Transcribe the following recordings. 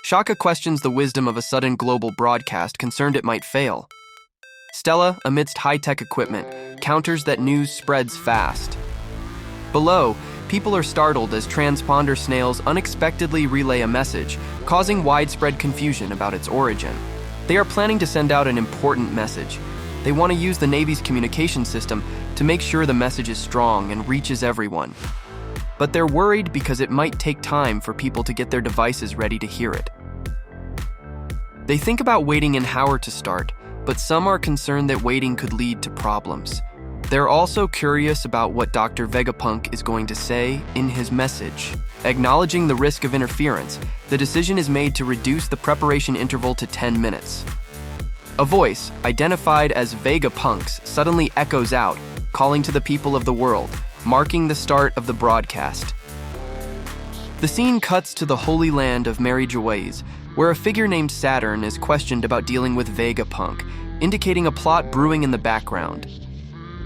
Shaka questions the wisdom of a sudden global broadcast, concerned it might fail. Stella, amidst high-tech equipment, counters that news spreads fast. Below, people are startled as transponder snails unexpectedly relay a message, causing widespread confusion about its origin. They are planning to send out an important message. They want to use the Navy's communication system to make sure the message is strong and reaches everyone. But they're worried because it might take time for people to get their devices ready to hear it. They think about waiting an hour to start, but some are concerned that waiting could lead to problems. They're also curious about what Dr. Vegapunk is going to say in his message. Acknowledging the risk of interference, the decision is made to reduce the preparation interval to 10 minutes. A voice, identified as Vegapunk's, suddenly echoes out, calling to the people of the world, marking the start of the broadcast. The scene cuts to the Holy Land of Mary Geoise, where a figure named Saturn is questioned about dealing with Vegapunk, indicating a plot brewing in the background.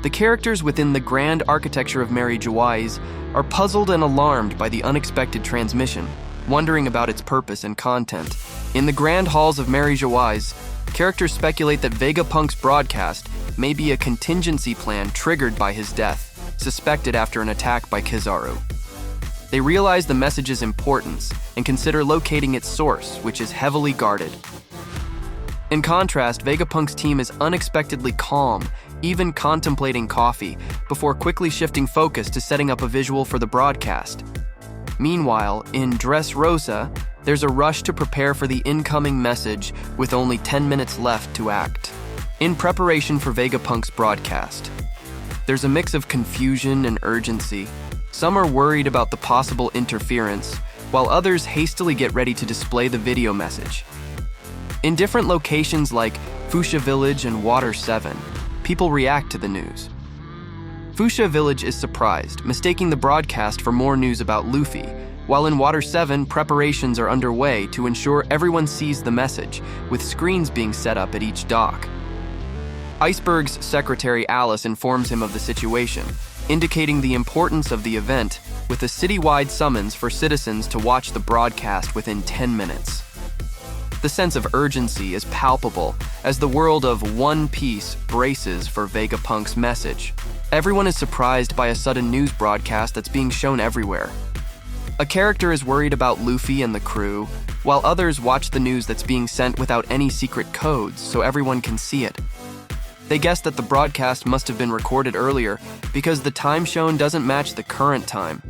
The characters within the grand architecture of Mary Geoise are puzzled and alarmed by the unexpected transmission, wondering about its purpose and content. In the grand halls of Mary Geoise, characters speculate that Vegapunk's broadcast may be a contingency plan triggered by his death, suspected after an attack by Kizaru. They realize the message's importance and consider locating its source, which is heavily guarded. In contrast, Vegapunk's team is unexpectedly calm, even contemplating coffee, before quickly shifting focus to setting up a visual for the broadcast. Meanwhile, in Dressrosa, there's a rush to prepare for the incoming message with only 10 minutes left to act. In preparation for Vegapunk's broadcast, there's a mix of confusion and urgency. Some are worried about the possible interference, while others hastily get ready to display the video message. In different locations like Foosha Village and Water 7, people react to the news. Foosha Village is surprised, mistaking the broadcast for more news about Luffy, while in Water 7, preparations are underway to ensure everyone sees the message, with screens being set up at each dock. Iceberg's secretary Alice informs him of the situation, indicating the importance of the event with a citywide summons for citizens to watch the broadcast within 10 minutes. The sense of urgency is palpable as the world of One Piece braces for Vegapunk's message. Everyone is surprised by a sudden news broadcast that's being shown everywhere. A character is worried about Luffy and the crew, while others watch the news that's being sent without any secret codes so everyone can see it. They guess that the broadcast must have been recorded earlier because the time shown doesn't match the current time.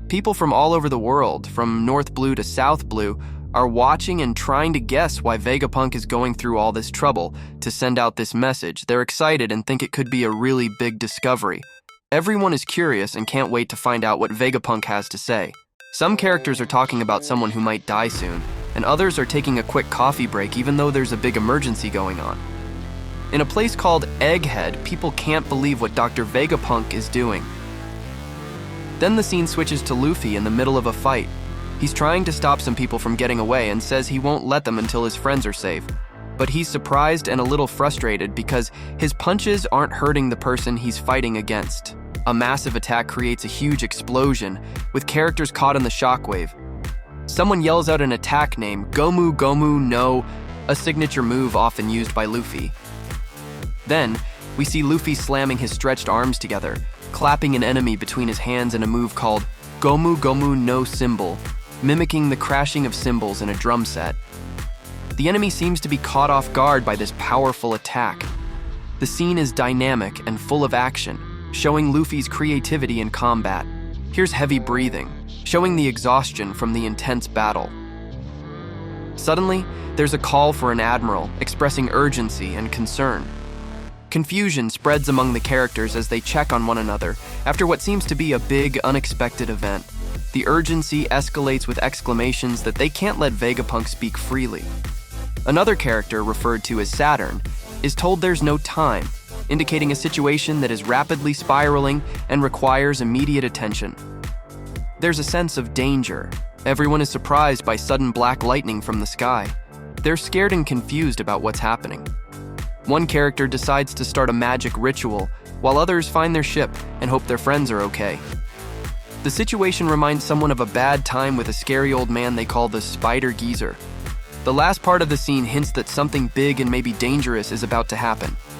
People from all over the world, from North Blue to South Blue, are watching and trying to guess why Vegapunk is going through all this trouble to send out this message. They're excited and think it could be a really big discovery. Everyone is curious and can't wait to find out what Vegapunk has to say. Some characters are talking about someone who might die soon, and others are taking a quick coffee break even though there's a big emergency going on. In a place called Egghead, people can't believe what Dr. Vegapunk is doing. Then the scene switches to Luffy in the middle of a fight. He's trying to stop some people from getting away and says he won't let them until his friends are safe. But he's surprised and a little frustrated because his punches aren't hurting the person he's fighting against. A massive attack creates a huge explosion, with characters caught in the shockwave. Someone yells out an attack name, Gomu Gomu no, a signature move often used by Luffy. Then, we see Luffy slamming his stretched arms together, clapping an enemy between his hands in a move called Gomu Gomu no Cymbal, mimicking the crashing of cymbals in a drum set. The enemy seems to be caught off guard by this powerful attack. The scene is dynamic and full of action, showing Luffy's creativity in combat. Here's heavy breathing, showing the exhaustion from the intense battle. Suddenly, there's a call for an admiral, expressing urgency and concern. Confusion spreads among the characters as they check on one another after what seems to be a big, unexpected event. The urgency escalates with exclamations that they can't let Vegapunk speak freely. Another character, referred to as Saturn, is told there's no time, indicating a situation that is rapidly spiraling and requires immediate attention. There's a sense of danger. Everyone is surprised by sudden black lightning from the sky. They're scared and confused about what's happening. One character decides to start a magic ritual, while others find their ship and hope their friends are okay. The situation reminds someone of a bad time with a scary old man they call the Spider Geezer. The last part of the scene hints that something big and maybe dangerous is about to happen.